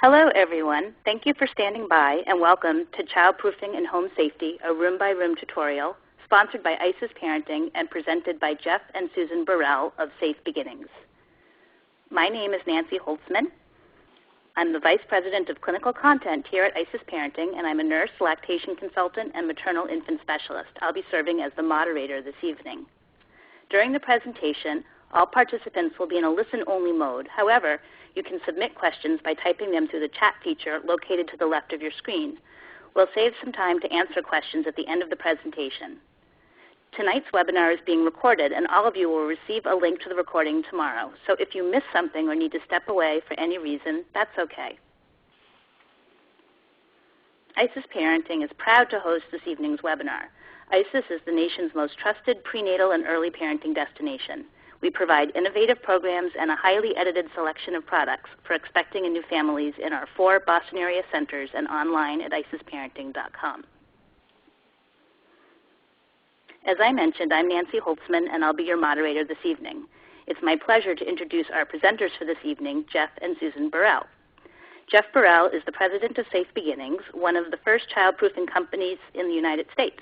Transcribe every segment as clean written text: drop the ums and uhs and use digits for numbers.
Hello, everyone. Thank you for standing by, and welcome to Childproofing and Home Safety, a room-by-room tutorial sponsored by IsisParenting and presented by Jeff and Susan Baril of Safe Beginnings. My name is Nancy Holtzman. I'm the Vice President of Clinical Content here at IsisParenting, and I'm a nurse, lactation consultant, and maternal infant specialist. I'll be serving as the moderator this evening. During the presentation, all participants will be in a listen-only mode. However, you can submit questions by typing them through the chat feature located to the left of your screen. We'll save some time to answer questions at the end of the presentation. Tonight's webinar is being recorded, and all of you will receive a link to the recording tomorrow. So if you miss something or need to step away for any reason, that's okay. IsisParenting is proud to host this evening's webinar. ISIS is the nation's most trusted prenatal and early parenting destination. We provide innovative programs and a highly edited selection of products for expecting and new families in our 4 Boston area centers and online at IsisParenting.com. As I mentioned, I'm Nancy Holtzman, and I'll be your moderator this evening. It's my pleasure to introduce our presenters for this evening, Jeff and Susan Baril. Jeff Baril is the president of Safe Beginnings, one of the first childproofing companies in the United States.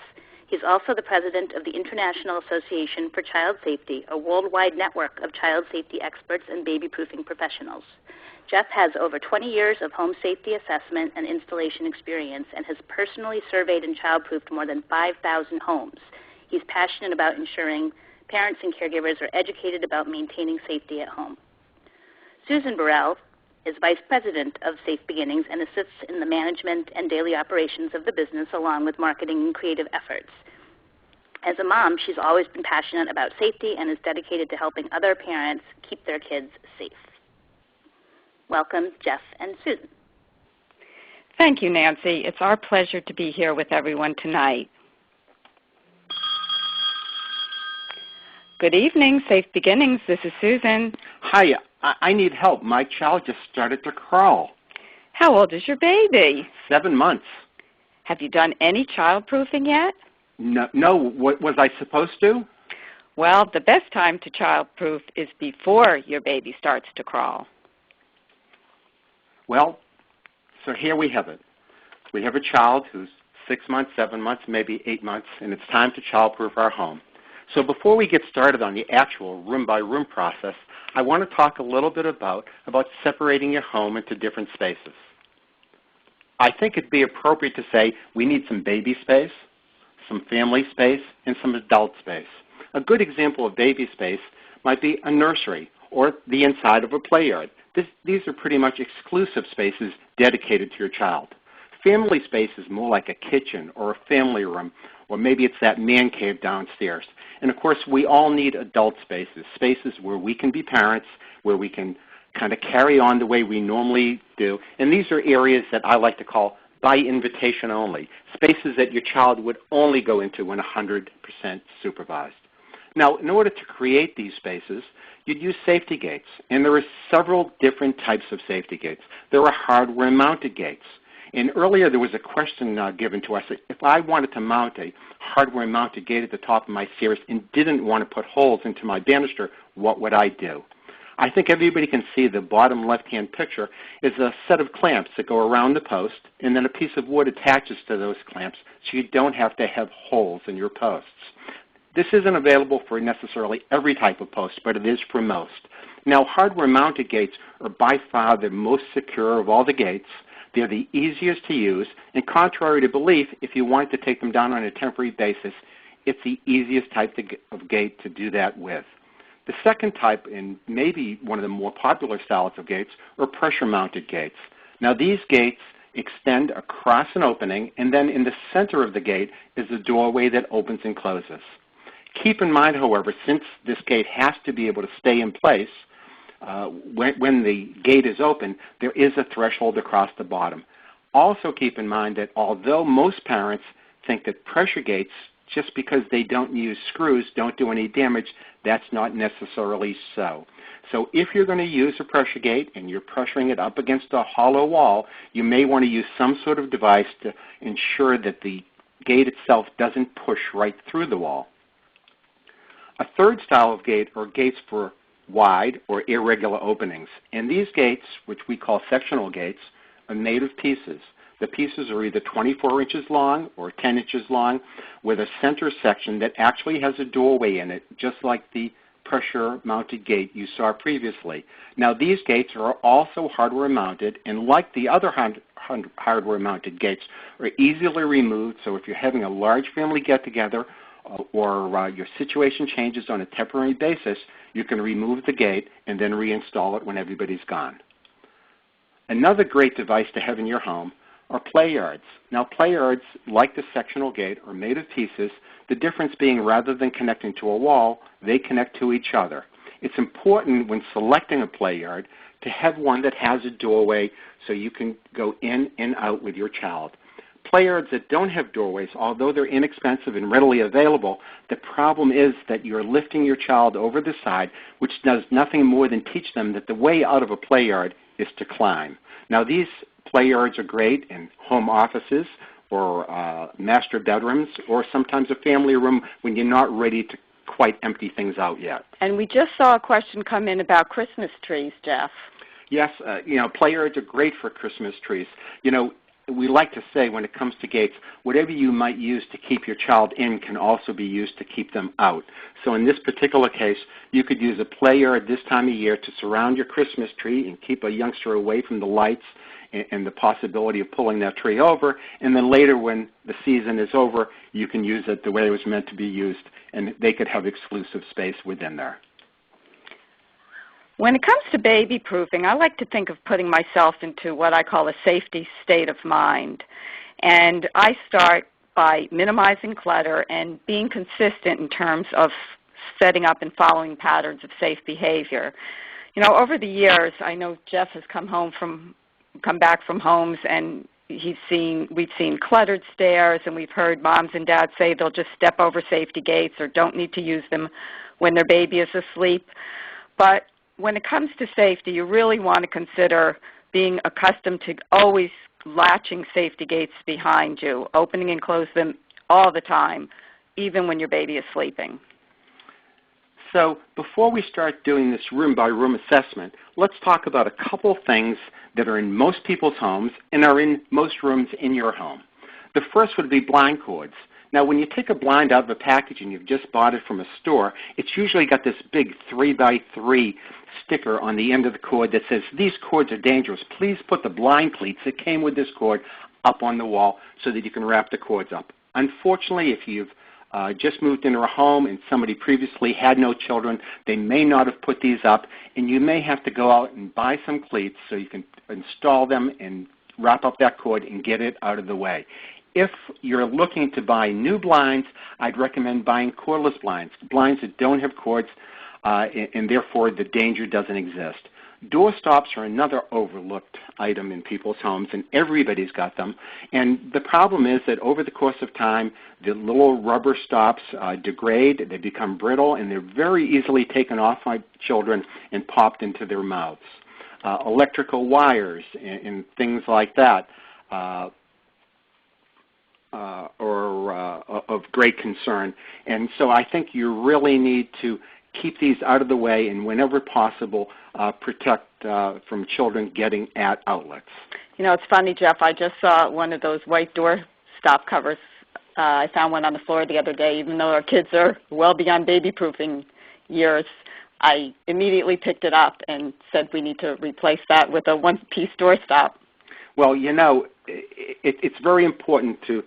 He's also the president of the International Association for Child Safety, a worldwide network of child safety experts and baby-proofing professionals. Jeff has over 20 years of home safety assessment and installation experience and has personally surveyed and childproofed more than 5,000 homes. He's passionate about ensuring parents and caregivers are educated about maintaining safety at home. Susan Baril is Vice President of Safe Beginnings and assists in the management and daily operations of the business along with marketing and creative efforts. As a mom, she's always been passionate about safety and is dedicated to helping other parents keep their kids safe. Welcome, Jeff and Susan. Thank you, Nancy. It's our pleasure to be here with everyone tonight. Good evening, Safe Beginnings. This is Susan. Hi, I need help. My child just started to crawl. How old is your baby? 7 months. Have you done any childproofing yet? No. What was I supposed to? Well, the best time to childproof is before your baby starts to crawl. Well, so here we have it. We have a child who's 6 months, 7 months, maybe 8 months, and it's time to childproof our home. So before we get started on the actual room-by-room process, I want to talk a little bit about separating your home into different spaces. I think it'd be appropriate to say we need some baby space, some family space, and some adult space. A good example of baby space might be a nursery or the inside of a play yard. These are pretty much exclusive spaces dedicated to your child. Family space is more like a kitchen or a family room, or maybe it's that man cave downstairs. And, of course, we all need adult spaces, spaces where we can be parents, where we can kind of carry on the way we normally do. And these are areas that I like to call by invitation only, spaces that your child would only go into when 100% supervised. Now, in order to create these spaces, you'd use safety gates. And there are several different types of safety gates. There are hardware-mounted gates. And earlier there was a question given to us. If I wanted to mount a hardware-mounted gate at the top of my stairs and didn't want to put holes into my banister, what would I do? I think everybody can see the bottom left-hand picture is a set of clamps that go around the post, and then a piece of wood attaches to those clamps so you don't have to have holes in your posts. This isn't available for necessarily every type of post, but it is for most. Now, hardware-mounted gates are by far the most secure of all the gates. They're the easiest to use, and contrary to belief, if you want to take them down on a temporary basis, it's the easiest type of gate to do that with. The second type, and maybe one of the more popular styles of gates, are pressure-mounted gates. Now, these gates extend across an opening, and then in the center of the gate is a doorway that opens and closes. Keep in mind, however, since this gate has to be able to stay in place, when the gate is open, there is a threshold across the bottom. Also keep in mind that although most parents think that pressure gates, just because they don't use screws, don't do any damage, that's not necessarily so. So if you're going to use a pressure gate and you're pressuring it up against a hollow wall, you may want to use some sort of device to ensure that the gate itself doesn't push right through the wall. A third style of gate are gates for wide or irregular openings. And these gates, which we call sectional gates, are made of pieces. The pieces are either 24 inches long or 10 inches long with a center section that actually has a doorway in it, just like the pressure-mounted gate you saw previously. Now, these gates are also hardware-mounted, and like the other hardware-mounted gates, are easily removed, so if you're having a large family get-together or your situation changes on a temporary basis, you can remove the gate and then reinstall it when everybody's gone. Another great device to have in your home are play yards. Now, play yards, like the sectional gate, are made of pieces, the difference being rather than connecting to a wall, they connect to each other. It's important when selecting a play yard to have one that has a doorway so you can go in and out with your child. Play yards that don't have doorways, although they're inexpensive and readily available, the problem is that you're lifting your child over the side, which does nothing more than teach them that the way out of a play yard is to climb. Now, these play yards are great in home offices or master bedrooms or sometimes a family room when you're not ready to quite empty things out yet. And we just saw a question come in about Christmas trees, Jeff. Yes, play yards are great for Christmas trees. We like to say when it comes to gates, whatever you might use to keep your child in can also be used to keep them out. So in this particular case, you could use a play yard this time of year to surround your Christmas tree and keep a youngster away from the lights and the possibility of pulling that tree over. And then later when the season is over, you can use it the way it was meant to be used, and they could have exclusive space within there. When it comes to baby proofing, I like to think of putting myself into what I call a safety state of mind. And I start by minimizing clutter and being consistent in terms of setting up and following patterns of safe behavior. Over the years, I know Jeff has come back from homes and we've seen cluttered stairs, and we've heard moms and dads say they'll just step over safety gates or don't need to use them when their baby is asleep. But when it comes to safety, you really want to consider being accustomed to always latching safety gates behind you, opening and closing them all the time, even when your baby is sleeping. So before we start doing this room-by-room assessment, let's talk about a couple things that are in most people's homes and are in most rooms in your home. The first would be blind cords. Now, when you take a blind out of a package and you've just bought it from a store, it's usually got this big 3x3 sticker on the end of the cord that says, "These cords are dangerous. Please put the blind cleats that came with this cord up on the wall so that you can wrap the cords up." Unfortunately, if you've just moved into a home and somebody previously had no children, they may not have put these up, and you may have to go out and buy some cleats so you can install them and wrap up that cord and get it out of the way. If you're looking to buy new blinds, I'd recommend buying cordless blinds, blinds that don't have cords, and therefore the danger doesn't exist. Door stops are another overlooked item in people's homes, and everybody's got them. And the problem is that over the course of time, the little rubber stops degrade, they become brittle, and they're very easily taken off by children and popped into their mouths. Electrical wires and things like that are of great concern. And so I think you really need to keep these out of the way and whenever possible protect from children getting at outlets. It's funny, Jeff, I just saw one of those white door stop covers. I found one on the floor the other day. Even though our kids are well beyond baby-proofing years, I immediately picked it up and said we need to replace that with a one-piece door stop. Well, it's very important to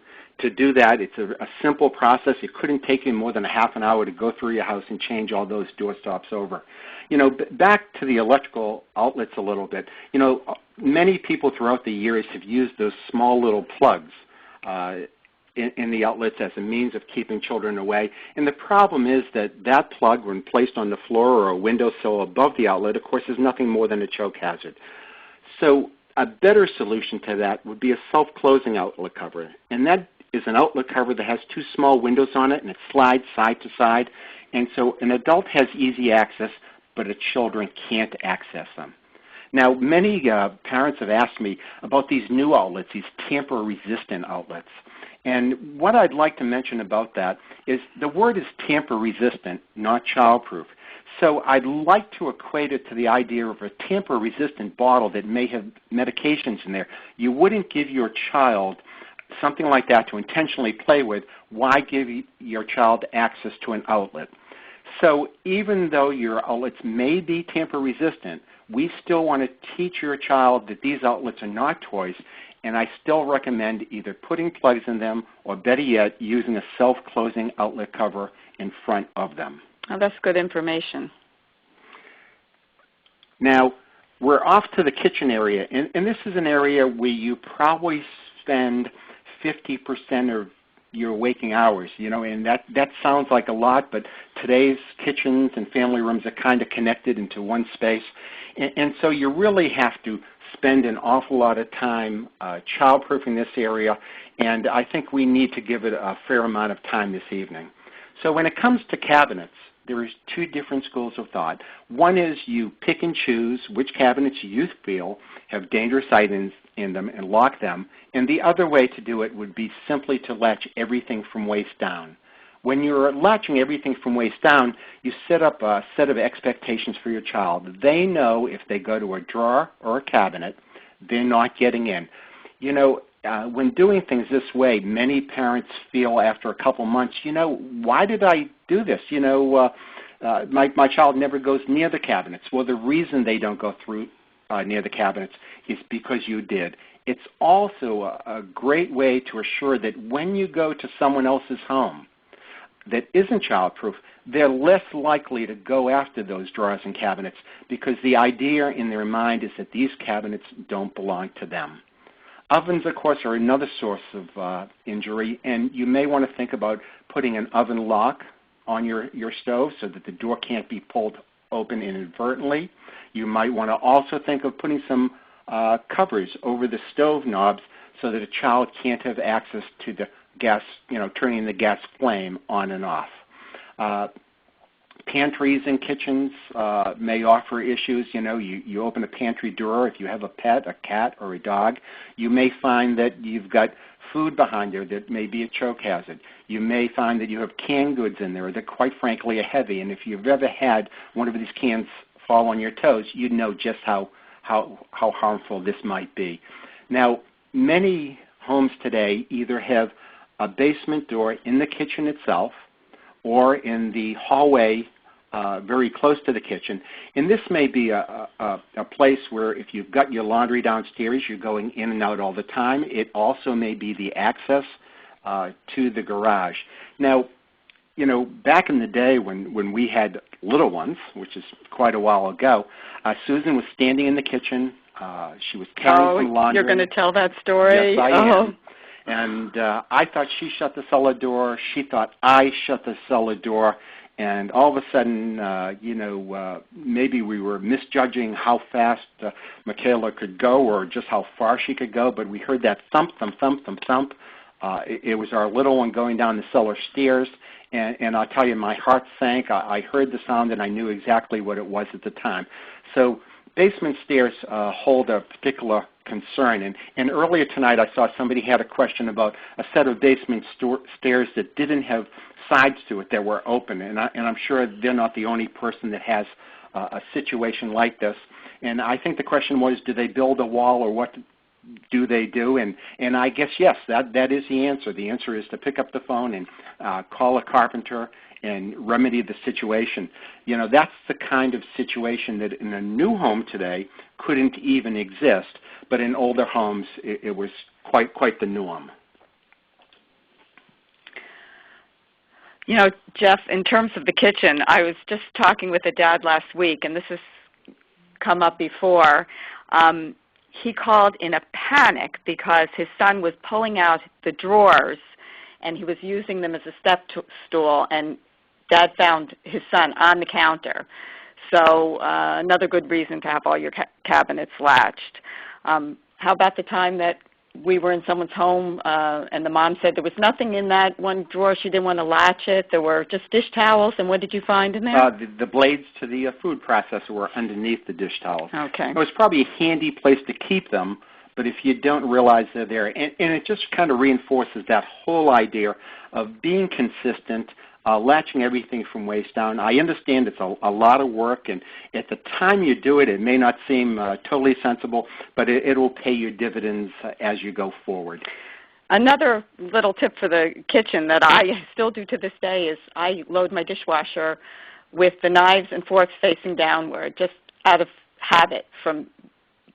do that. It's a simple process. It couldn't take you more than a half an hour to go through your house and change all those door stops over. Back to the electrical outlets a little bit. Many people throughout the years have used those small little plugs in the outlets as a means of keeping children away. And the problem is that plug, when placed on the floor or a windowsill above the outlet, of course, is nothing more than a choke hazard. So a better solution to that would be a self-closing outlet cover. And that is an outlet cover that has two small windows on it, and it slides side to side. And so an adult has easy access, but a children can't access them. Now, many parents have asked me about these new outlets, these tamper-resistant outlets. And what I'd like to mention about that is the word is tamper-resistant, not child-proof. So I'd like to equate it to the idea of a tamper-resistant bottle that may have medications in there. You wouldn't give your child something like that to intentionally play with. Why give your child access to an outlet? So even though your outlets may be tamper-resistant, we still want to teach your child that these outlets are not toys, and I still recommend either putting plugs in them or, better yet, using a self-closing outlet cover in front of them. Oh, that's good information. Now, we're off to the kitchen area, and this is an area where you probably spend 50% of your waking hours, and that sounds like a lot, but today's kitchens and family rooms are kind of connected into one space, and so you really have to spend an awful lot of time childproofing this area, and I think we need to give it a fair amount of time this evening. So when it comes to cabinets, there is two different schools of thought. One is you pick and choose which cabinets you feel have dangerous items in them and lock them, and the other way to do it would be simply to latch everything from waist down. When you're latching everything from waist down, you set up a set of expectations for your child. They know if they go to a drawer or a cabinet, they're not getting in. When doing things this way, many parents feel after a couple months, why did I do this? My child never goes near the cabinets. Well, the reason they don't go through near the cabinets is because you did. It's also a great way to assure that when you go to someone else's home that isn't childproof, they're less likely to go after those drawers and cabinets because the idea in their mind is that these cabinets don't belong to them. Ovens, of course, are another source of injury, and you may want to think about putting an oven lock on your stove so that the door can't be pulled open inadvertently. You might want to also think of putting some covers over the stove knobs so that a child can't have access to the gas, turning the gas flame on and off. Pantries and kitchens may offer issues. You open a pantry door. If you have a pet, a cat or a dog, you may find that you've got food behind there that may be a choke hazard. You may find that you have canned goods in there that, quite frankly, are heavy. And if you've ever had one of these cans fall on your toes, you'd know just how harmful this might be. Now, many homes today either have a basement door in the kitchen itself or in the hallway very close to the kitchen. And this may be a place where if you've got your laundry downstairs, you're going in and out all the time. It also may be the access to the garage. Now, back in the day when we had little ones, which is quite a while ago, Susan was standing in the kitchen. She was carrying some laundry. You're going to tell that story? Yes, I am. And I thought she shut the cellar door. She thought I shut the cellar door. And all of a sudden, maybe we were misjudging how fast Michaela could go or just how far she could go, but we heard that thump, thump, thump, thump, thump. It was our little one going down the cellar stairs. And I'll tell you, my heart sank. I heard the sound, and I knew exactly what it was at the time. So basement stairs hold a particular concern. And earlier tonight I saw somebody had a question about a set of basement stairs that didn't have sides to it that were open. And I'm sure they're not the only person that has a situation like this. And I think the question was, do they build a wall or what do they do? And I guess, yes, that is the answer. The answer is to pick up the phone and call a carpenter and remedy the situation. That's the kind of situation that in a new home today couldn't even exist, but in older homes it was quite the norm. Jeff, in terms of the kitchen, I was just talking with a dad last week, and this has come up before. He called in a panic because his son was pulling out the drawers, and he was using them as a step stool, and Dad found his son on the counter. So another good reason to have all your cabinets latched. How about the time that we were in someone's home and the mom said there was nothing in that one drawer, she didn't want to latch it, there were just dish towels, and what did you find in there? The blades to the food processor were underneath the dish towels. Okay. It was probably a handy place to keep them, but if you don't realize they're there, and it just kind of reinforces that whole idea of being consistent, latching everything from waist down. I understand it's a lot of work, and at the time you do it, it may not seem totally sensible, but it will pay you dividends as you go forward. Another little tip for the kitchen that I still do to this day is I load my dishwasher with the knives and forks facing downward, just out of habit from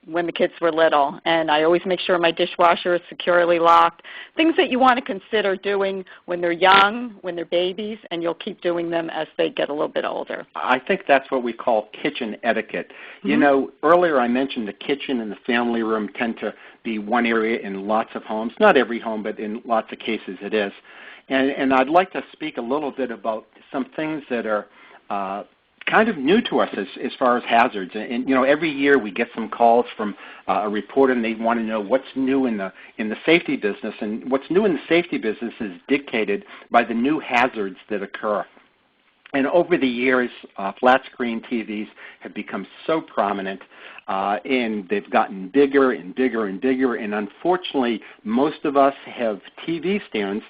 when the kids were little. And I always make sure my dishwasher is securely locked. Things that you want to consider doing when they're young, when they're babies, and you'll keep doing them as they get a little bit older. I think that's what we call kitchen etiquette. Mm-hmm. You know, earlier I mentioned the kitchen and the family room tend to be one area in lots of homes. Not every home, but in lots of cases it is. And I'd like to speak a little bit about some things that are kind of new to us as far as hazards. And, you know, every year we get some calls from a reporter, and they want to know what's new in the safety business. And what's new in the safety business is dictated by the new hazards that occur. And over the years, flat-screen TVs have become so prominent, and they've gotten bigger and bigger and bigger. And unfortunately, most of us have TV stands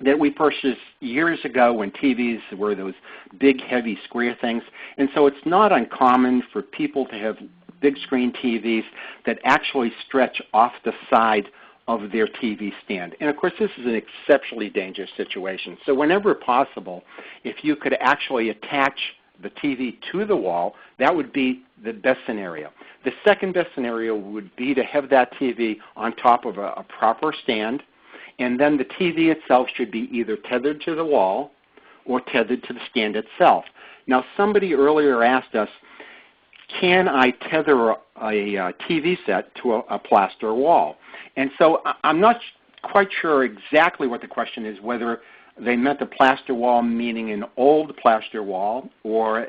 that we purchased years ago when TVs were those big, heavy, square things. And so it's not uncommon for people to have big screen TVs that actually stretch off the side of their TV stand. And, of course, this is an exceptionally dangerous situation. So whenever possible, if you could actually attach the TV to the wall, that would be the best scenario. The second best scenario would be to have that TV on top of a proper stand, and then the TV itself should be either tethered to the wall or tethered to the stand itself. Now, somebody earlier asked us, can I tether a TV set to a plaster wall? And so I'm not quite sure exactly what the question is, whether they meant a plaster wall meaning an old plaster wall or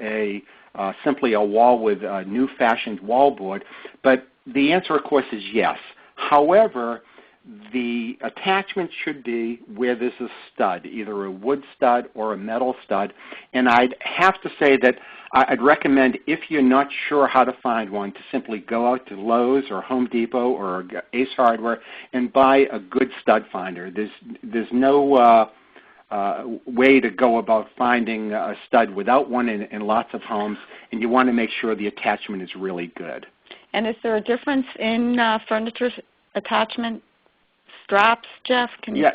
simply a wall with a new-fashioned wallboard. But the answer, of course, is yes. However, the attachment should be where there's a stud, either a wood stud or a metal stud. And I'd have to say that I'd recommend, if you're not sure how to find one, to simply go out to Lowe's or Home Depot or Ace Hardware and buy a good stud finder. There's no way to go about finding a stud without one in lots of homes, and you want to make sure the attachment is really good. And is there a difference in furniture attachment straps, Jeff? Can you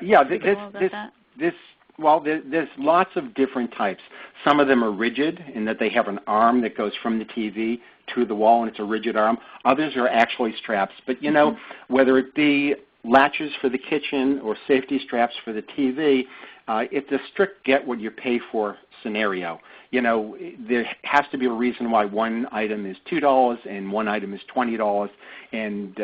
there's lots of different types. Some of them are rigid in that they have an arm that goes from the TV to the wall, and it's a rigid arm. Others are actually straps. But, you know, whether it be latches for the kitchen or safety straps for the TV, it's a strict get-what-you-pay-for scenario. You know, there has to be a reason why one item is $2 and one item is $20, and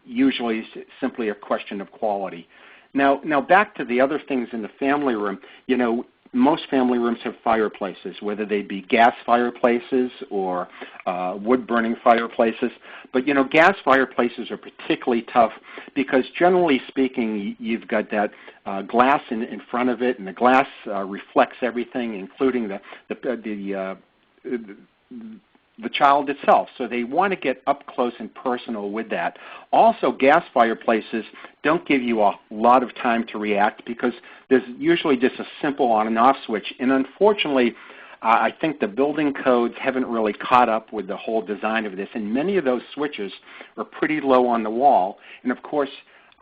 usually it's simply a question of quality. Now back to the other things in the family room. You know, most family rooms have fireplaces, whether they be gas fireplaces or wood-burning fireplaces. But, you know, gas fireplaces are particularly tough because, generally speaking, you've got that glass in front of it, and the glass reflects everything, including the child itself. So they want to get up close and personal with that. Also, gas fireplaces don't give you a lot of time to react because there's usually just a simple on and off switch. And unfortunately, I think the building codes haven't really caught up with the whole design of this. And many of those switches are pretty low on the wall. And of course,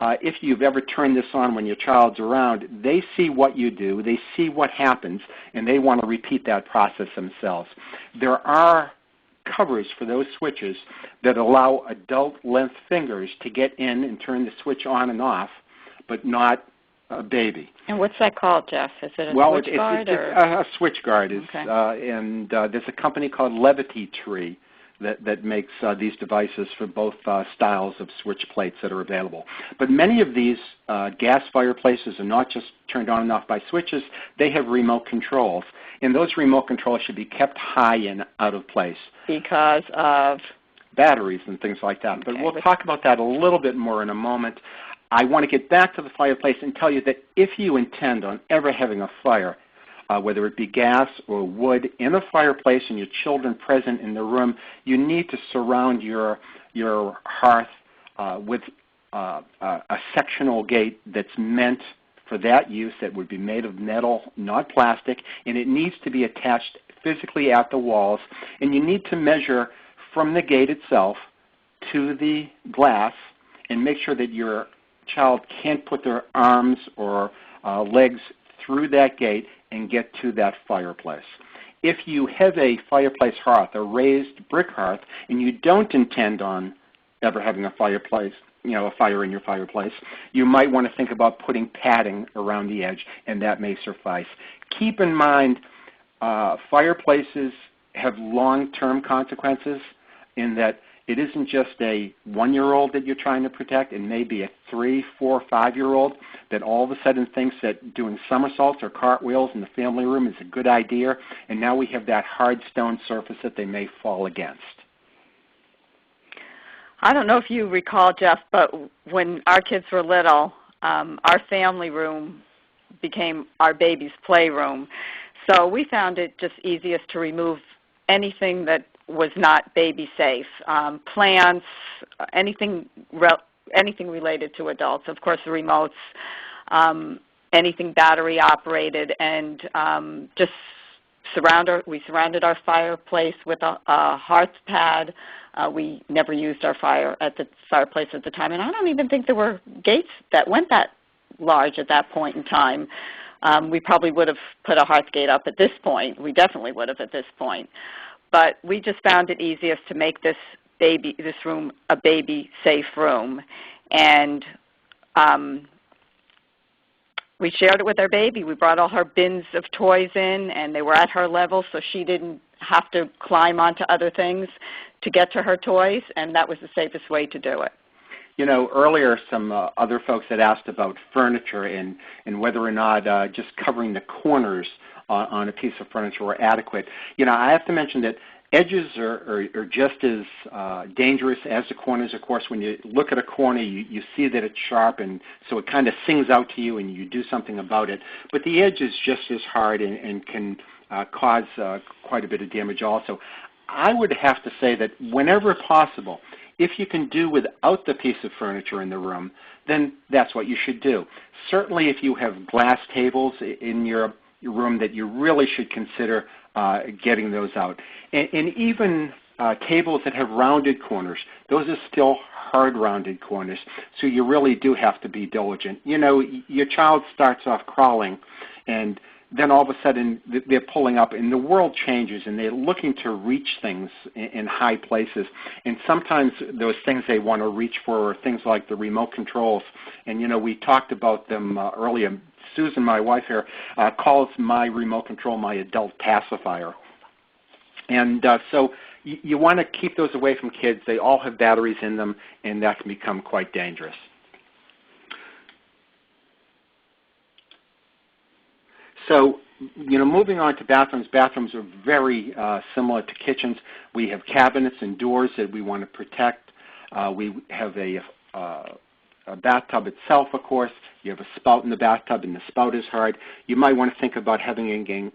if you've ever turned this on when your child's around, they see what you do, they see what happens, and they want to repeat that process themselves. There are covers for those switches that allow adult-length fingers to get in and turn the switch on and off, but not a baby. And what's that called, Jeff? Is it a switch guard? A switch guard. Okay. And there's a company called Levity Tree that makes these devices for both styles of switch plates that are available. But many of these gas fireplaces are not just turned on and off by switches. They have remote controls. And those remote controls should be kept high and out of place. Because of? Batteries and things like that. Okay. But we'll talk about that a little bit more in a moment. I want to get back to the fireplace and tell you that if you intend on ever having a fire, whether it be gas or wood, in a fireplace and your children present in the room, you need to surround your hearth with a sectional gate that's meant for that use that would be made of metal, not plastic, and it needs to be attached physically at the walls. And you need to measure from the gate itself to the glass and make sure that your child can't put their arms or legs through that gate and get to that fireplace. If you have a fireplace hearth, a raised brick hearth, and you don't intend on ever having a fireplace, a fire in your fireplace, you might want to think about putting padding around the edge, and that may suffice. Keep in mind, fireplaces have long-term consequences in that it isn't just a 1-year-old that you're trying to protect, and maybe a 3, 4, 5-year-old that all of a sudden thinks that doing somersaults or cartwheels in the family room is a good idea, and now we have that hard stone surface that they may fall against. I don't know if you recall, Jeff, but when our kids were little, our family room became our baby's playroom. So we found it just easiest to remove anything that was not baby safe, plants, anything related to adults. Of course, the remotes, anything battery operated, and just we surrounded our fireplace with a hearth pad. We never used our fireplace at the time, and I don't even think there were gates that went that large at that point in time. We probably would have put a hearth gate up at this point. We definitely would have at this point. But we just found it easiest to make this room a baby-safe room. And we shared it with our baby. We brought all her bins of toys in, and they were at her level, so she didn't have to climb onto other things to get to her toys, and that was the safest way to do it. Earlier some other folks had asked about furniture and whether or not just covering the corners on a piece of furniture were adequate. I have to mention that edges are just as dangerous as the corners. Of course, when you look at a corner, you see that it's sharp, and so it kind of sings out to you and you do something about it. But the edge is just as hard and can cause quite a bit of damage also. I would have to say that whenever possible, if you can do without the piece of furniture in the room, then that's what you should do. Certainly if you have glass tables in your room, that you really should consider getting those out. And even tables that have rounded corners, those are still hard rounded corners, so you really do have to be diligent. Your child starts off crawling, and then all of a sudden they're pulling up, and the world changes, and they're looking to reach things in high places. And sometimes those things they want to reach for are things like the remote controls. And, we talked about them earlier. Susan, my wife here, calls my remote control my adult pacifier. And so you want to keep those away from kids. They all have batteries in them, and that can become quite dangerous. So, moving on to bathrooms. Bathrooms are very similar to kitchens. We have cabinets and doors that we want to protect. We have a bathtub itself, of course. You have a spout in the bathtub, and the spout is hard. You might want to think about having an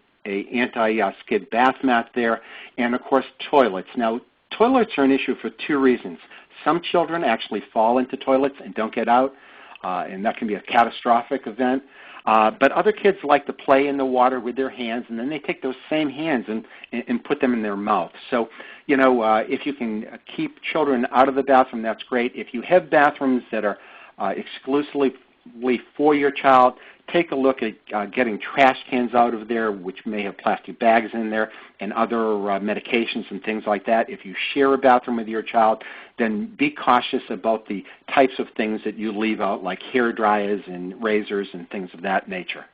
anti-skid bath mat there. And, of course, toilets. Now, toilets are an issue for 2 reasons. Some children actually fall into toilets and don't get out, and that can be a catastrophic event. But other kids like to play in the water with their hands, and then they take those same hands and put them in their mouth. So, if you can keep children out of the bathroom, that's great. If you have bathrooms that are exclusively for your child, take a look at getting trash cans out of there, which may have plastic bags in there, and other medications and things like that. If you share a bathroom with your child, then be cautious about the types of things that you leave out, like hair dryers and razors and things of that nature.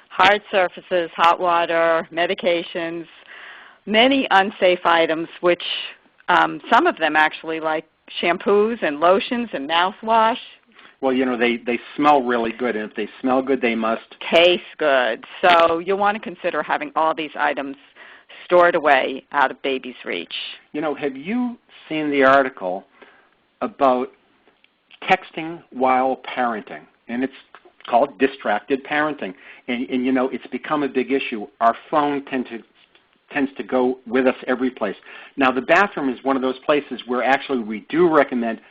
Hard surfaces, hot water, medications, many unsafe items, which some of them actually, like shampoos and lotions and mouthwash. Well, they smell really good, and if they smell good, they must taste good. So you'll want to consider having all these items stored away out of baby's reach. Have you seen the article about texting while parenting? And it's called distracted parenting. And it's become a big issue. Our phone tends to go with us every place. Now, the bathroom is one of those places where actually we do recommend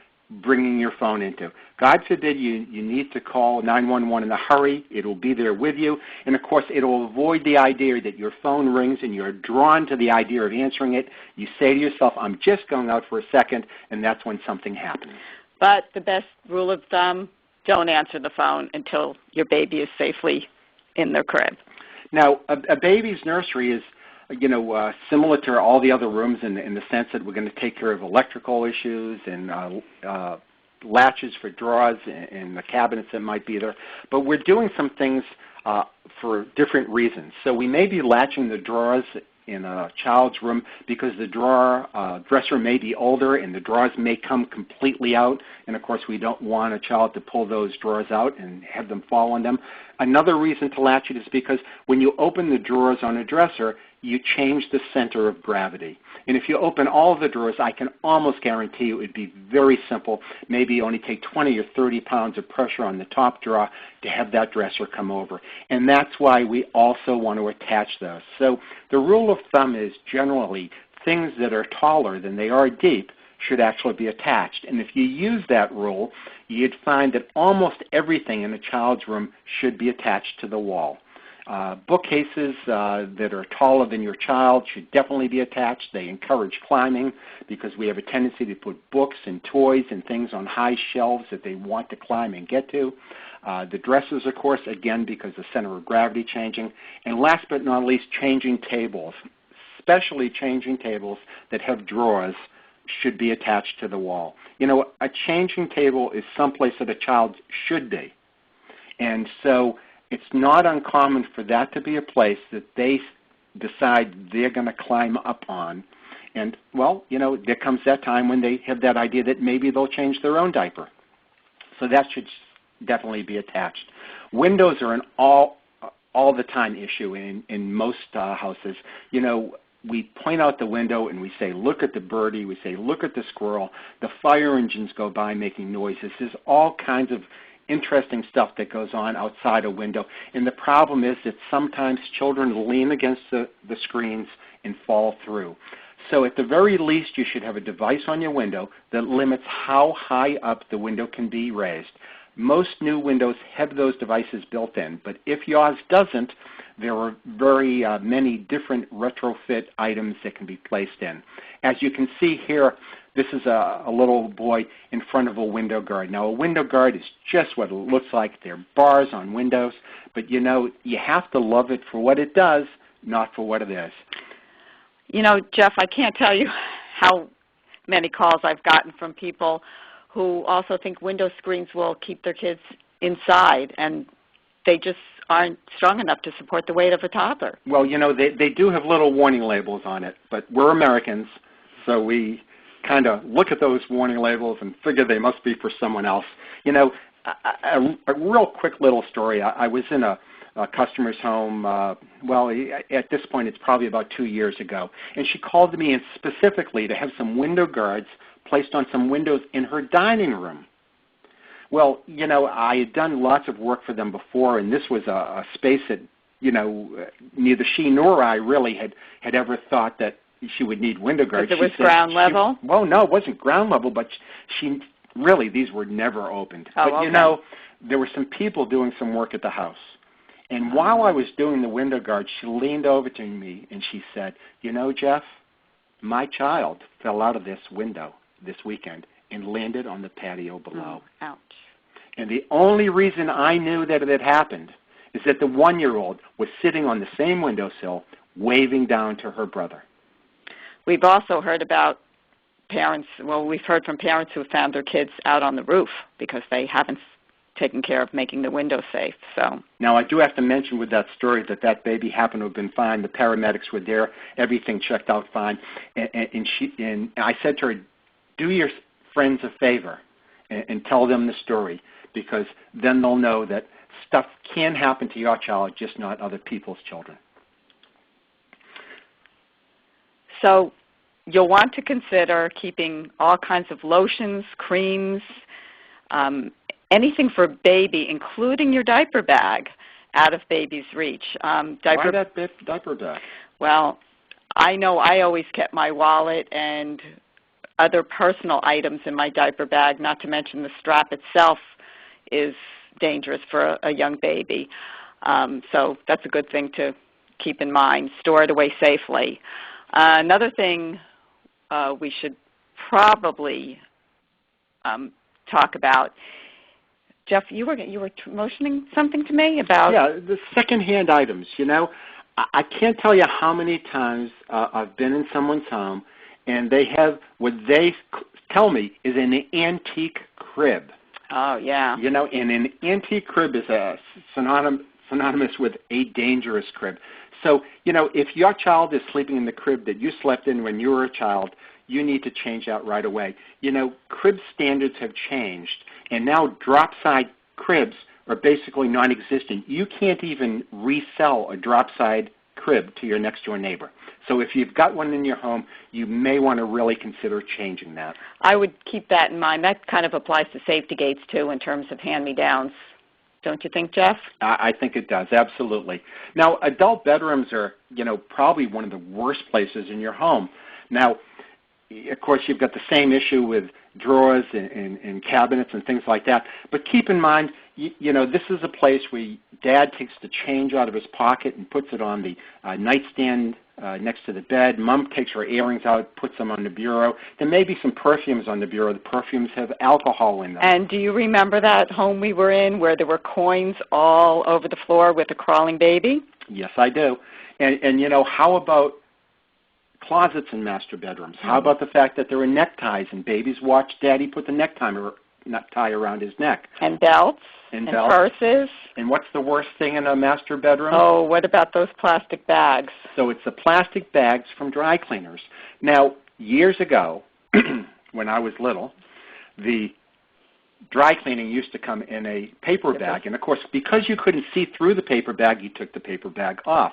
bringing your phone into. God forbid you need to call 911 in a hurry. It will be there with you. And, of course, it will avoid the idea that your phone rings and you're drawn to the idea of answering it. You say to yourself, I'm just going out for a second, and that's when something happens. But the best rule of thumb, don't answer the phone until your baby is safely in their crib. Now, a baby's nursery is, similar to all the other rooms in the sense that we're going to take care of electrical issues and latches for drawers and the cabinets that might be there. But we're doing some things for different reasons. So we may be latching the drawers in a child's room because the dresser may be older and the drawers may come completely out. And, of course, we don't want a child to pull those drawers out and have them fall on them. Another reason to latch it is because when you open the drawers on a dresser, you change the center of gravity. And if you open all of the drawers, I can almost guarantee you it would be very simple, maybe only take 20 or 30 pounds of pressure on the top drawer to have that dresser come over. And that's why we also want to attach those. So the rule of thumb is generally things that are taller than they are deep should actually be attached. And if you use that rule, you'd find that almost everything in a child's room should be attached to the wall. Bookcases that are taller than your child should definitely be attached. They encourage climbing because we have a tendency to put books and toys and things on high shelves that they want to climb and get to. The dressers, of course, again, because the center of gravity changing. And last but not least, changing tables, especially changing tables that have drawers should be attached to the wall. A changing table is someplace that a child should be. And so it's not uncommon for that to be a place that they decide they're going to climb up on. And, well, there comes that time when they have that idea that maybe they'll change their own diaper. So that should definitely be attached. Windows are an all the time issue in most houses. We point out the window and we say, look at the birdie. We say, look at the squirrel. The fire engines go by making noises. There's all kinds of interesting stuff that goes on outside a window. And the problem is that sometimes children lean against the screens and fall through. So at the very least, you should have a device on your window that limits how high up the window can be raised. Most new windows have those devices built in, but if yours doesn't, there are very many different retrofit items that can be placed in. As you can see here, this is a little boy in front of a window guard. Now, a window guard is just what it looks like. They're bars on windows, but you have to love it for what it does, not for what it is. Jeff, I can't tell you how many calls I've gotten from people who also think window screens will keep their kids inside, and they just aren't strong enough to support the weight of a toddler. Well, they do have little warning labels on it, but we're Americans, so we kind of look at those warning labels and figure they must be for someone else. A real quick little story. I was in a customer's home, at this point it's probably about 2 years ago, and she called to me specifically to have some window guards placed on some windows in her dining room. Well, I had done lots of work for them before, and this was a space that, neither she nor I really had ever thought that she would need window guards. Because it was ground level? Well, no, it wasn't ground level, but these were never opened. Oh, but, okay. There were some people doing some work at the house. And while I was doing the window guard, she leaned over to me and she said, Jeff, my child fell out of this window this weekend and landed on the patio below. Ouch. And the only reason I knew that it had happened is that the 1-year-old was sitting on the same windowsill waving down to her brother. We've also heard about we've heard from parents who found their kids out on the roof because they haven't taken care of making the window safe. So now I do have to mention with that story that baby happened to have been fine. The paramedics were there. Everything checked out fine. And I said to her, do your friends a favor and tell them the story, because then they'll know that stuff can happen to your child, just not other people's children. So you'll want to consider keeping all kinds of lotions, creams, anything for baby, including your diaper bag, out of baby's reach. Why that diaper bag? Well, I know I always kept my wallet and other personal items in my diaper bag, not to mention the strap itself is dangerous for a young baby. So that's a good thing to keep in mind. Store it away safely. Another thing we should probably talk about. Jeff, you were motioning something to me about... Yeah, the secondhand items. You know, I can't tell you how many times I've been in someone's home and they have what they tell me is an antique crib. Oh, yeah. You know, and an antique crib is synonymous with a dangerous crib. So, you know, if your child is sleeping in the crib that you slept in when you were a child, you need to change that right away. You know, crib standards have changed, and now drop-side cribs are basically non-existent. You can't even resell a drop-side crib to your next-door neighbor. So if you've got one in your home, you may want to really consider changing that. I would keep that in mind. That kind of applies to safety gates, too, in terms of hand-me-downs. Don't you think, Jeff? I think it does, absolutely. Now, adult bedrooms are, you know, probably one of the worst places in your home. Now, of course, you've got the same issue with drawers and cabinets and things like that. But keep in mind, you know, this is a place where Dad takes the change out of his pocket and puts it on the nightstand next to the bed. Mom takes her earrings out, puts them on the bureau. There may be some perfumes on the bureau. The perfumes have alcohol in them. And do you remember that home we were in where there were coins all over the floor with a crawling baby? Yes, I do. And you know, how about closets in master bedrooms? How about the fact that there are neckties and babies watch Daddy put the necktie around his neck? And belts. And purses. And what's the worst thing in a master bedroom? Oh, what about those plastic bags? So it's the plastic bags from dry cleaners. Now, years ago, when I was little, the dry cleaning used to come in a paper bag. And, of course, because you couldn't see through the paper bag, you took the paper bag off.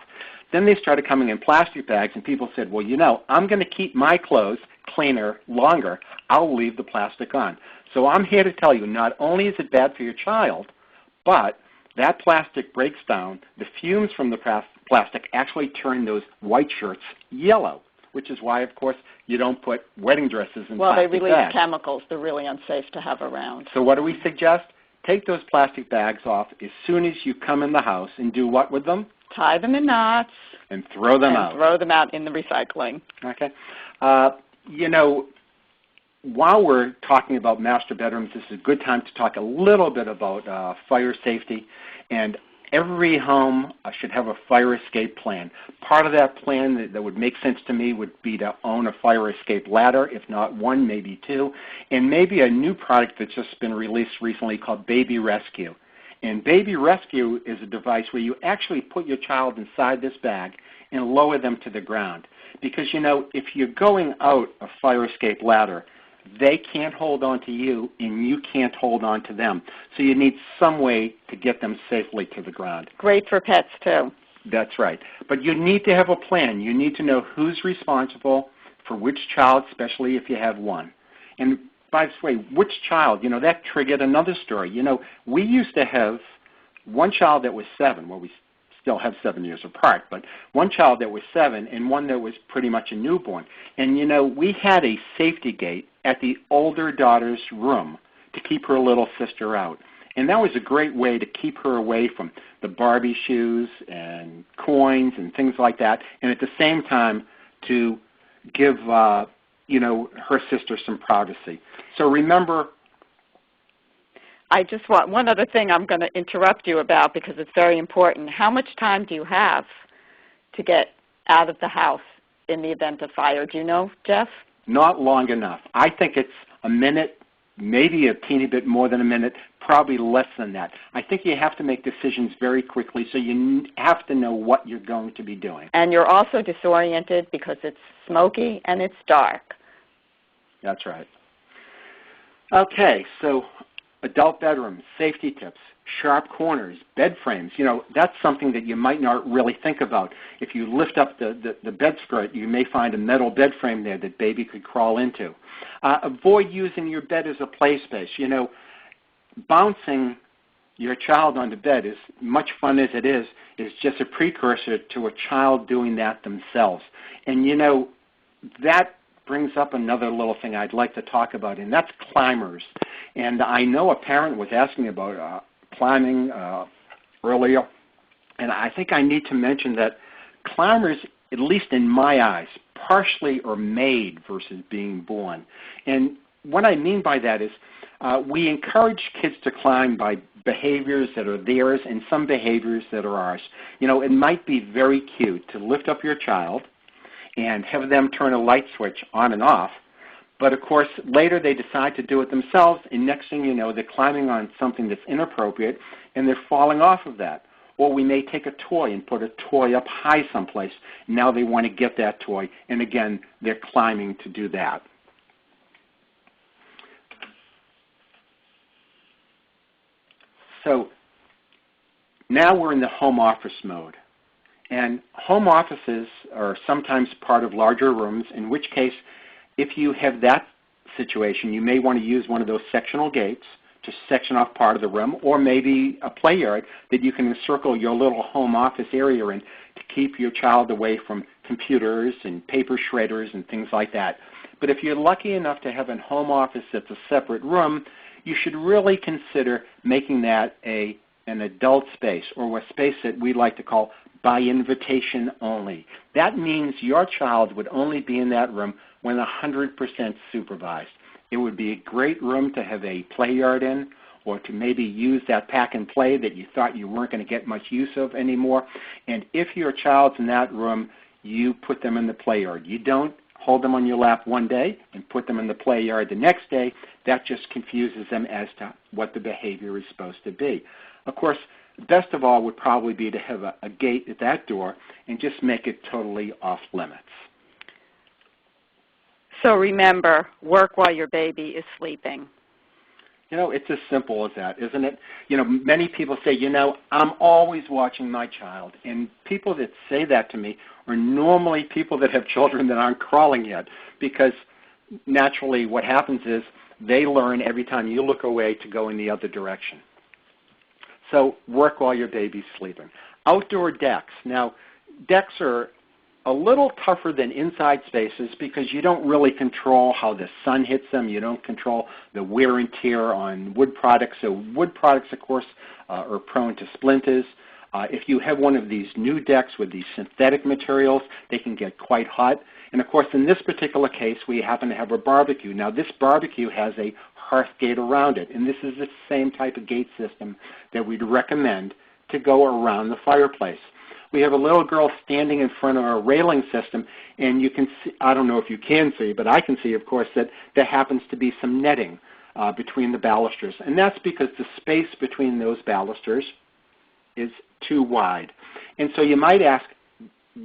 Then they started coming in plastic bags, and people said, well, you know, I'm going to keep my clothes cleaner longer. I'll leave the plastic on. So I'm here to tell you, not only is it bad for your child, but that plastic breaks down. The fumes from the plastic actually turn those white shirts yellow, which is why, of course, you don't put wedding dresses in plastic bags. Well, they release chemicals. They're really unsafe to have around. So what do we suggest? Take those plastic bags off as soon as you come in the house and do what with them? Tie them in knots. And throw them out. Throw them out in the recycling. Okay. You know, while we're talking about master bedrooms, this is a good time to talk a little bit about fire safety. And every home should have a fire escape plan. Part of that plan that would make sense to me would be to own a fire escape ladder, if not one, maybe two, and maybe a new product that's just been released recently called Baby Rescue. And Baby Rescue is a device where you actually put your child inside this bag and lower them to the ground. Because, you know, if you're going out a fire escape ladder, they can't hold on to you and you can't hold on to them. So you need some way to get them safely to the ground. Great for pets, too. That's right. But you need to have a plan. You need to know who's responsible for which child, especially if you have one. And by the way, which child, you know, that triggered another story. You know, we used to have one child that was 7. Well, we still have 7 years apart, but one child that was 7 and one that was pretty much a newborn. And, you know, we had a safety gate at the older daughter's room to keep her little sister out. And that was a great way to keep her away from the Barbie shoes and coins and things like that, and at the same time to give, you know, her sister some privacy. So remember, I just want one other thing I'm going to interrupt you about because it's very important. How much time do you have to get out of the house in the event of fire? Do you know, Jeff? Not long enough. I think it's a minute, maybe a teeny bit more than a minute, probably less than that. I think you have to make decisions very quickly, so you have to know what you're going to be doing. And you're also disoriented because it's smoky and it's dark. That's right. Okay, so adult bedrooms, safety tips, sharp corners, bed frames. You know, that's something that you might not really think about. If you lift up the bed skirt, you may find a metal bed frame there that baby could crawl into. Avoid using your bed as a play space. You know, bouncing your child onto bed, as much fun as it is just a precursor to a child doing that themselves. And, you know, that brings up another little thing I'd like to talk about, and that's climbers. And I know a parent was asking about climbing earlier, and I think I need to mention that climbers, at least in my eyes, partially are made versus being born. And what I mean by that is we encourage kids to climb by behaviors that are theirs and some behaviors that are ours. You know, it might be very cute to lift up your child and have them turn a light switch on and off, but of course later they decide to do it themselves, and next thing you know they're climbing on something that's inappropriate and they're falling off of that. Or we may take a toy and put a toy up high someplace. Now they want to get that toy, and again, they're climbing to do that. So now we're in the home office mode. And home offices are sometimes part of larger rooms, in which case, if you have that situation, you may want to use one of those sectional gates to section off part of the room, or maybe a play yard that you can encircle your little home office area in to keep your child away from computers and paper shredders and things like that. But if you're lucky enough to have a home office that's a separate room, you should really consider making that an adult space, or a space that we like to call by invitation only. That means your child would only be in that room when 100% supervised. It would be a great room to have a play yard in, or to maybe use that pack and play that you thought you weren't going to get much use of anymore. And if your child's in that room, you put them in the play yard. You don't hold them on your lap one day and put them in the play yard the next day. That just confuses them as to what the behavior is supposed to be. Of course, best of all would probably be to have a gate at that door and just make it totally off limits. So remember, work while your baby is sleeping. You know, it's as simple as that, isn't it? You know, many people say, you know, I'm always watching my child. And people that say that to me are normally people that have children that aren't crawling yet, because naturally what happens is they learn every time you look away to go in the other direction. So work while your baby's sleeping. Outdoor decks. Now, decks are a little tougher than inside spaces because you don't really control how the sun hits them. You don't control the wear and tear on wood products. So wood products, of course, are prone to splinters. If you have one of these new decks with these synthetic materials, they can get quite hot. And, of course, in this particular case, we happen to have a barbecue. Now, this barbecue has a hearth gate around it, and this is the same type of gate system that we'd recommend to go around the fireplace. We have a little girl standing in front of a railing system, and you can see, I don't know if you can see, but I can see, of course, that there happens to be some netting between the balusters. And that's because the space between those balusters is too wide. And so you might ask,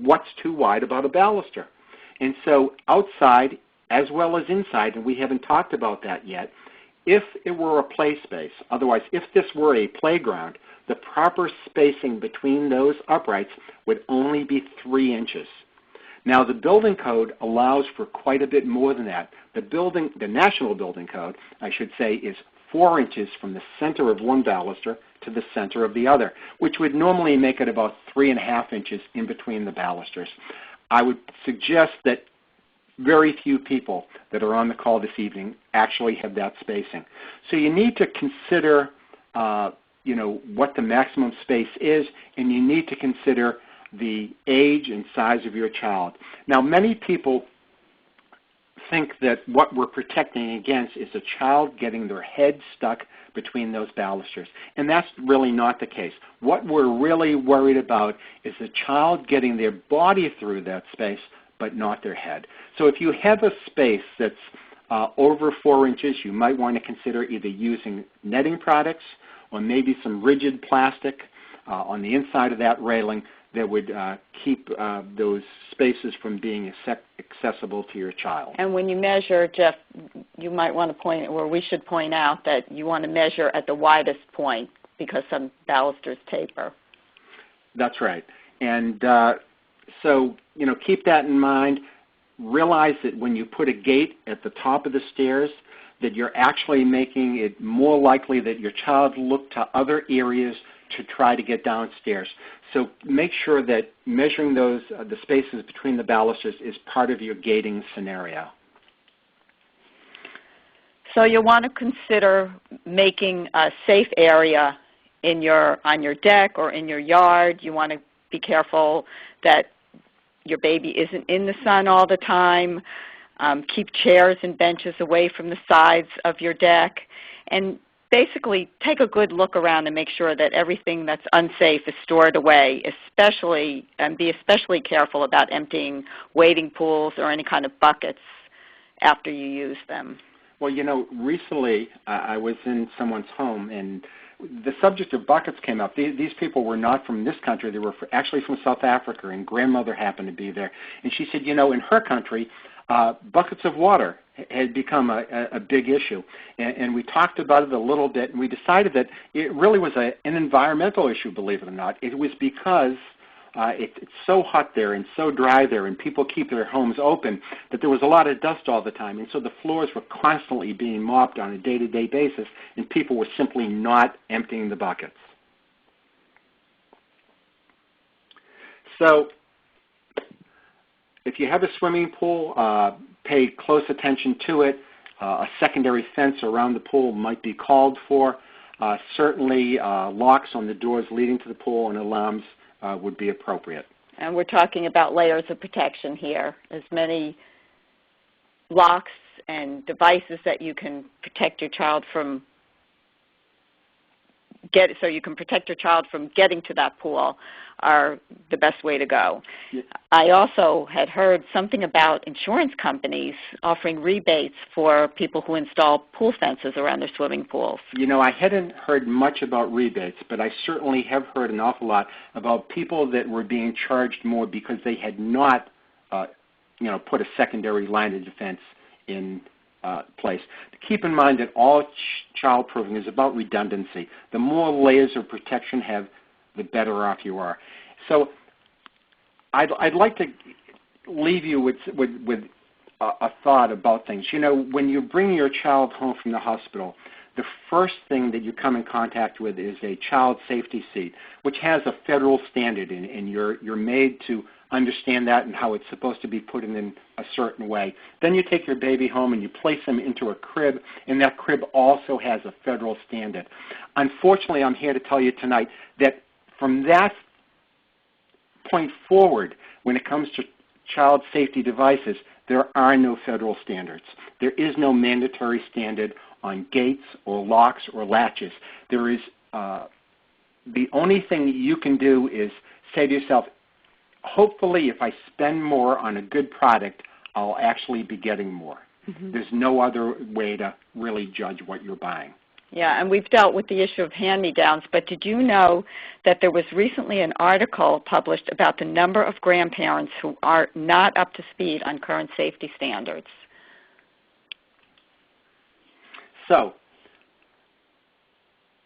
what's too wide about a baluster? And so outside as well as inside, and we haven't talked about that yet, if it were a play space, otherwise if this were a playground, the proper spacing between those uprights would only be 3 inches. Now, the building code allows for quite a bit more than that. The National Building Code, I should say, is 4 inches from the center of one baluster to the center of the other, which would normally make it about 3.5 inches in between the balusters. I would suggest that very few people that are on the call this evening actually have that spacing. So you need to consider what the maximum space is, and you need to consider the age and size of your child. Now, many people think that what we're protecting against is a child getting their head stuck between those balusters, and that's really not the case. What we're really worried about is the child getting their body through that space, but not their head. So if you have a space that's over 4 inches, you might want to consider either using netting products or maybe some rigid plastic on the inside of that railing that would keep those spaces from being accessible to your child. And when you measure, Jeff, you might want to point, or we should point out that you want to measure at the widest point because some balusters taper. That's right. And so, keep that in mind. Realize that when you put a gate at the top of the stairs, that you're actually making it more likely that your child look to other areas to try to get downstairs. So make sure that measuring the spaces between the balusters is part of your gating scenario. So you'll want to consider making a safe area on your deck or in your yard. You want to be careful that your baby isn't in the sun all the time. Keep chairs and benches away from the sides of your deck. And basically take a good look around and make sure that everything that's unsafe is stored away, and be especially careful about emptying wading pools or any kind of buckets after you use them. Well, recently I was in someone's home, and the subject of buckets came up. These people were not from this country. They were actually from South Africa, and grandmother happened to be there. And she said, in her country, buckets of water had become a big issue. And we talked about it a little bit, and we decided that it really was an environmental issue, believe it or not. It was because it's so hot there and so dry there, and people keep their homes open, that there was a lot of dust all the time. And so the floors were constantly being mopped on a day-to-day basis, and people were simply not emptying the buckets. So if you have a swimming pool, pay close attention to it. A secondary fence around the pool might be called for. Certainly locks on the doors leading to the pool and alarms would be appropriate. And we're talking about layers of protection here, as many locks and devices that you can protect your child from getting to that pool are the best way to go. Yeah. I also had heard something about insurance companies offering rebates for people who install pool fences around their swimming pools. I hadn't heard much about rebates, but I certainly have heard an awful lot about people that were being charged more because they had not, put a secondary line of defense in place. Keep in mind that all childproofing is about redundancy. The more layers of protection have, the better off you are. So I'd like to leave you with a thought about things. When you bring your child home from the hospital, the first thing that you come in contact with is a child safety seat, which has a federal standard, and you're made to understand that and how it's supposed to be put in a certain way. Then you take your baby home and you place them into a crib, and that crib also has a federal standard. Unfortunately, I'm here to tell you tonight that from that point forward, when it comes to child safety devices, there are no federal standards. There is no mandatory standard on gates or locks or latches. There is the only thing you can do is say to yourself, hopefully if I spend more on a good product, I'll actually be getting more. Mm-hmm. There's no other way to really judge what you're buying. Yeah, and we've dealt with the issue of hand-me-downs, but did you know that there was recently an article published about the number of grandparents who are not up to speed on current safety standards? So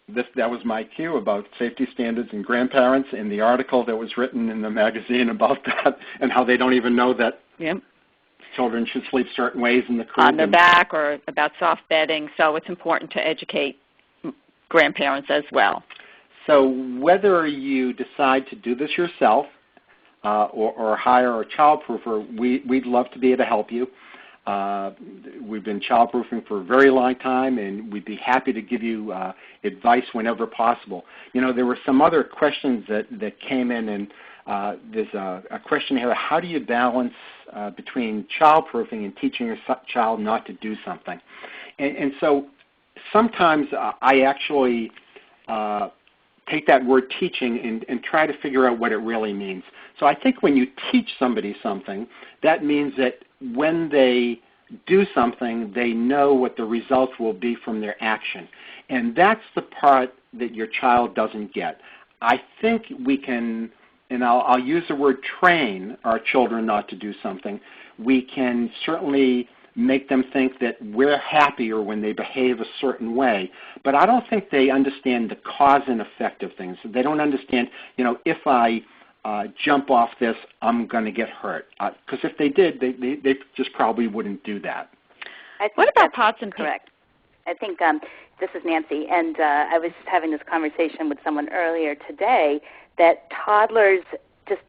that was my cue about safety standards and grandparents, and the article that was written in the magazine about that and how they don't even know that children should sleep certain ways in the crib. On their back, or about soft bedding. So it's important to educate grandparents as well. So whether you decide to do this yourself or hire a childproofer, we'd love to be able to help you. We've been childproofing for a very long time, and we'd be happy to give you advice whenever possible. There were some other questions that came in, and there's a question here: how do you balance between childproofing and teaching your child not to do something? And so sometimes I actually take that word teaching and try to figure out what it really means. So I think when you teach somebody something, that means that when they do something, they know what the results will be from their action. And that's the part that your child doesn't get. I think we can, and I'll use the word train our children not to do something. We can certainly make them think that we're happier when they behave a certain way. But I don't think they understand the cause and effect of things. They don't understand, if I jump off this, I'm going to get hurt. Because if they did, they just probably wouldn't do that. What about pots and correct? I think this is Nancy, and I was just having this conversation with someone earlier today that toddlers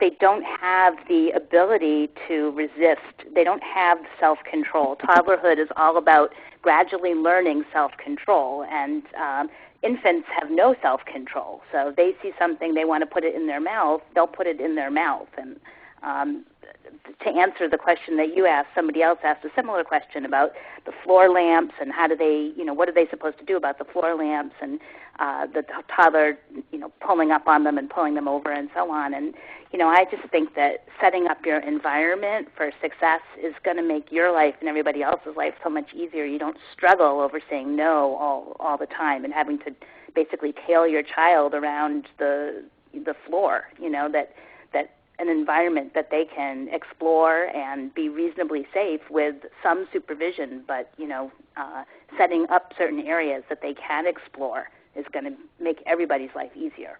they don't have the ability to resist. They don't have self-control. Toddlerhood is all about gradually learning self-control, and infants have no self-control. So they see something, they want to put it in their mouth, they'll put it in their mouth. And to answer the question that you asked, somebody else asked a similar question about the floor lamps and how do they, what are they supposed to do about the floor lamps and the toddler, pulling up on them and pulling them over and so on. And, I just think that setting up your environment for success is going to make your life and everybody else's life so much easier. You don't struggle over saying no all the time and having to basically tail your child around the floor, that an environment that they can explore and be reasonably safe with some supervision, but, setting up certain areas that they can explore is going to make everybody's life easier.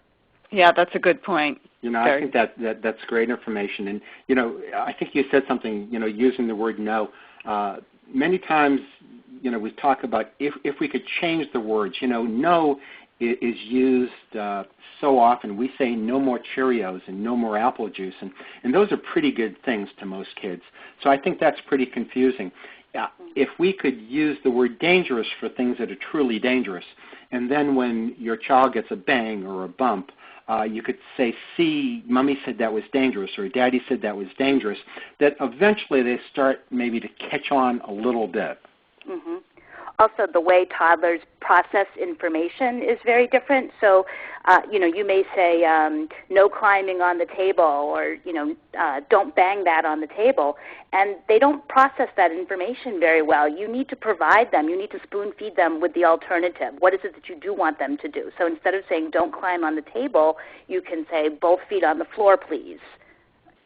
Yeah, that's a good point. I think that's great information. And, I think you said something, using the word no. Many times, we talk about if we could change the words, no is used so often. We say no more Cheerios and no more apple juice, and those are pretty good things to most kids. So I think that's pretty confusing. If we could use the word dangerous for things that are truly dangerous, and then when your child gets a bang or a bump, you could say, see, Mommy said that was dangerous, or Daddy said that was dangerous, that eventually they start maybe to catch on a little bit. Mm-hmm. Also, the way toddlers process information is very different. So, you may say no climbing on the table, or, don't bang that on the table. And they don't process that information very well. You need to provide them. You need to spoon feed them with the alternative. What is it that you do want them to do? So instead of saying don't climb on the table, you can say both feet on the floor, please.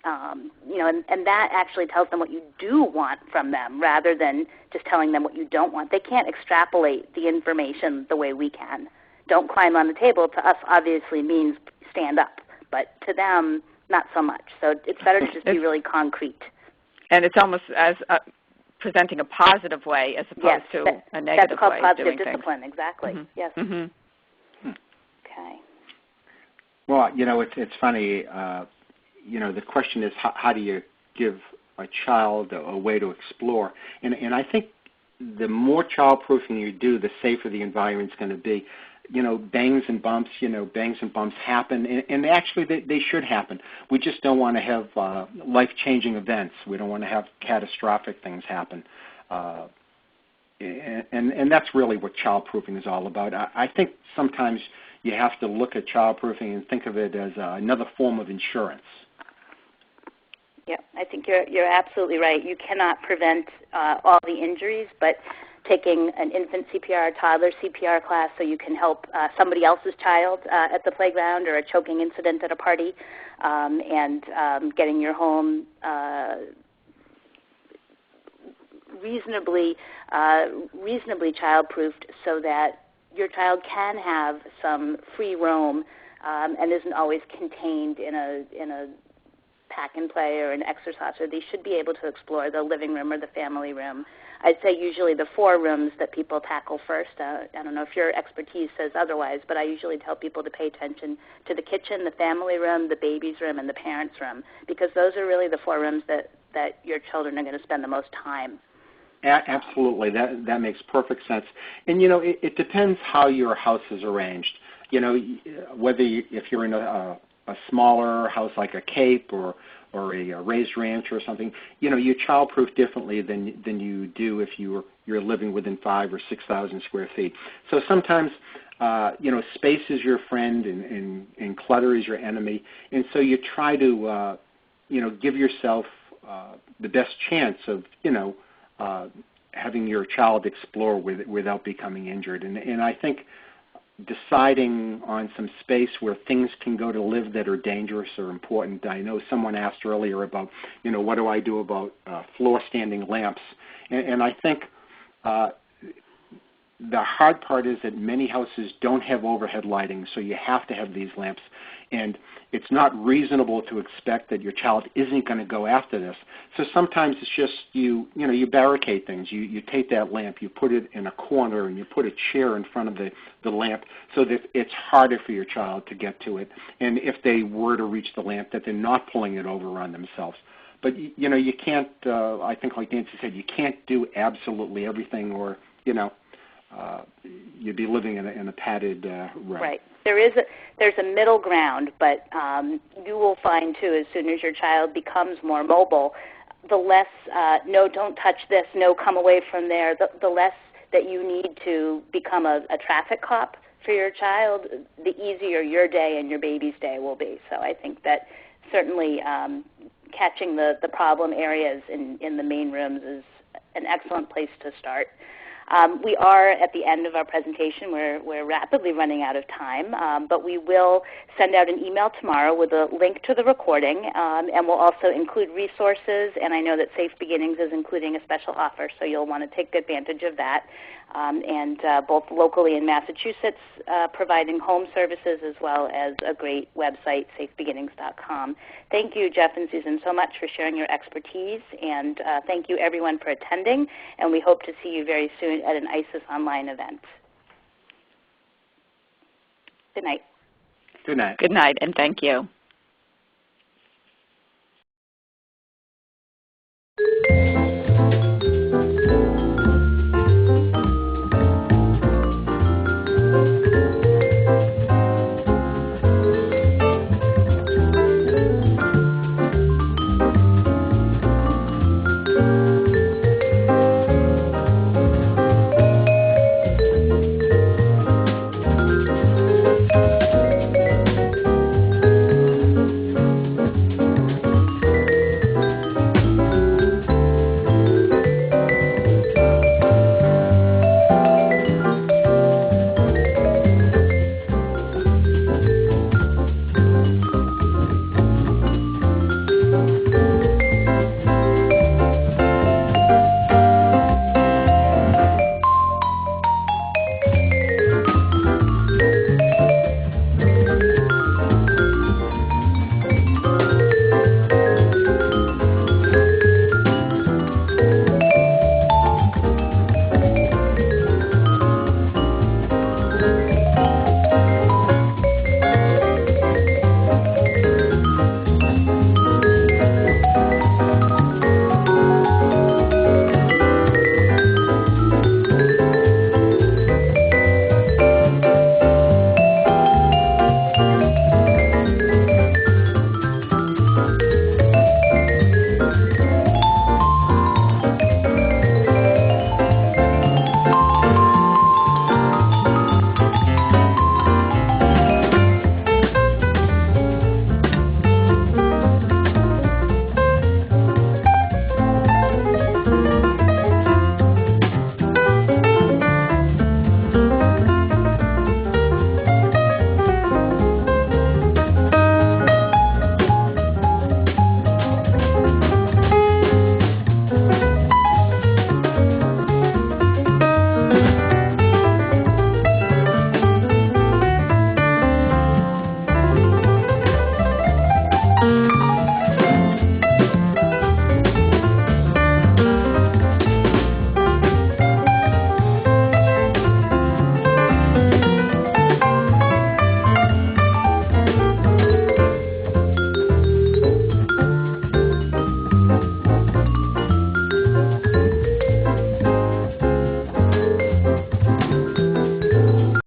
And that actually tells them what you do want from them rather than just telling them what you don't want. They can't extrapolate the information the way we can. Don't climb on the table to us obviously means stand up, but to them, not so much. So it's better to just be really concrete. And it's almost as presenting a positive way as opposed to a negative way. That's called positive doing discipline, things. exactly. Mm-hmm. Yes. Mm-hmm. Okay. Well, it's funny. The question is how do you give a child a way to explore? And I think the more childproofing you do, the safer the environment's going to be. Bangs and bumps happen, and actually they should happen. We just don't want to have life-changing events. We don't want to have catastrophic things happen. And that's really what childproofing is all about. I think sometimes you have to look at childproofing and think of it as another form of insurance. Yeah, I think you're absolutely right. You cannot prevent all the injuries, but taking an infant CPR, toddler CPR class so you can help somebody else's child at the playground or a choking incident at a party, and getting your home reasonably childproofed so that your child can have some free roam and isn't always contained in a pack and play or an exerciser. They should be able to explore the living room or the family room. I'd say usually the 4 rooms that people tackle first. I don't know if your expertise says otherwise, but I usually tell people to pay attention to the kitchen, the family room, the baby's room, and the parents' room, because those are really the 4 rooms that your children are going to spend the most time. Absolutely. That makes perfect sense. And, it depends how your house is arranged. Whether if you're in a smaller house like a Cape or a raised ranch or something, you childproof differently than you do if you're living within 5,000 or 6,000 square feet. So sometimes, space is your friend and clutter is your enemy, and so you try to, give yourself the best chance of, having your child explore without becoming injured. And I think deciding on some space where things can go to live that are dangerous are important. I know someone asked earlier about, what do I do about floor-standing lamps? And I think the hard part is that many houses don't have overhead lighting, so you have to have these lamps. And it's not reasonable to expect that your child isn't going to go after this. So sometimes it's just you barricade things. You take that lamp, you put it in a corner, and you put a chair in front of the lamp so that it's harder for your child to get to it. And if they were to reach the lamp, that they're not pulling it over on themselves. But, you can't, I think like Nancy said, you can't do absolutely everything, or, you'd be living in a padded room. Right. There's a middle ground, but you will find, too, as soon as your child becomes more mobile, the less, no, don't touch this, no, come away from there, the less that you need to become a traffic cop for your child, the easier your day and your baby's day will be. So I think that certainly catching the problem areas in the main rooms is an excellent place to start. We are at the end of our presentation. We're rapidly running out of time, but we will send out an email tomorrow with a link to the recording, and we'll also include resources, and I know that Safe Beginnings is including a special offer, so you'll want to take advantage of that. And both locally in Massachusetts, providing home services, as well as a great website, safebeginnings.com. Thank you, Jeff and Susan, so much for sharing your expertise, and thank you, everyone, for attending, and we hope to see you very soon at an ISIS online event. Good night. Good night. Good night, and thank you.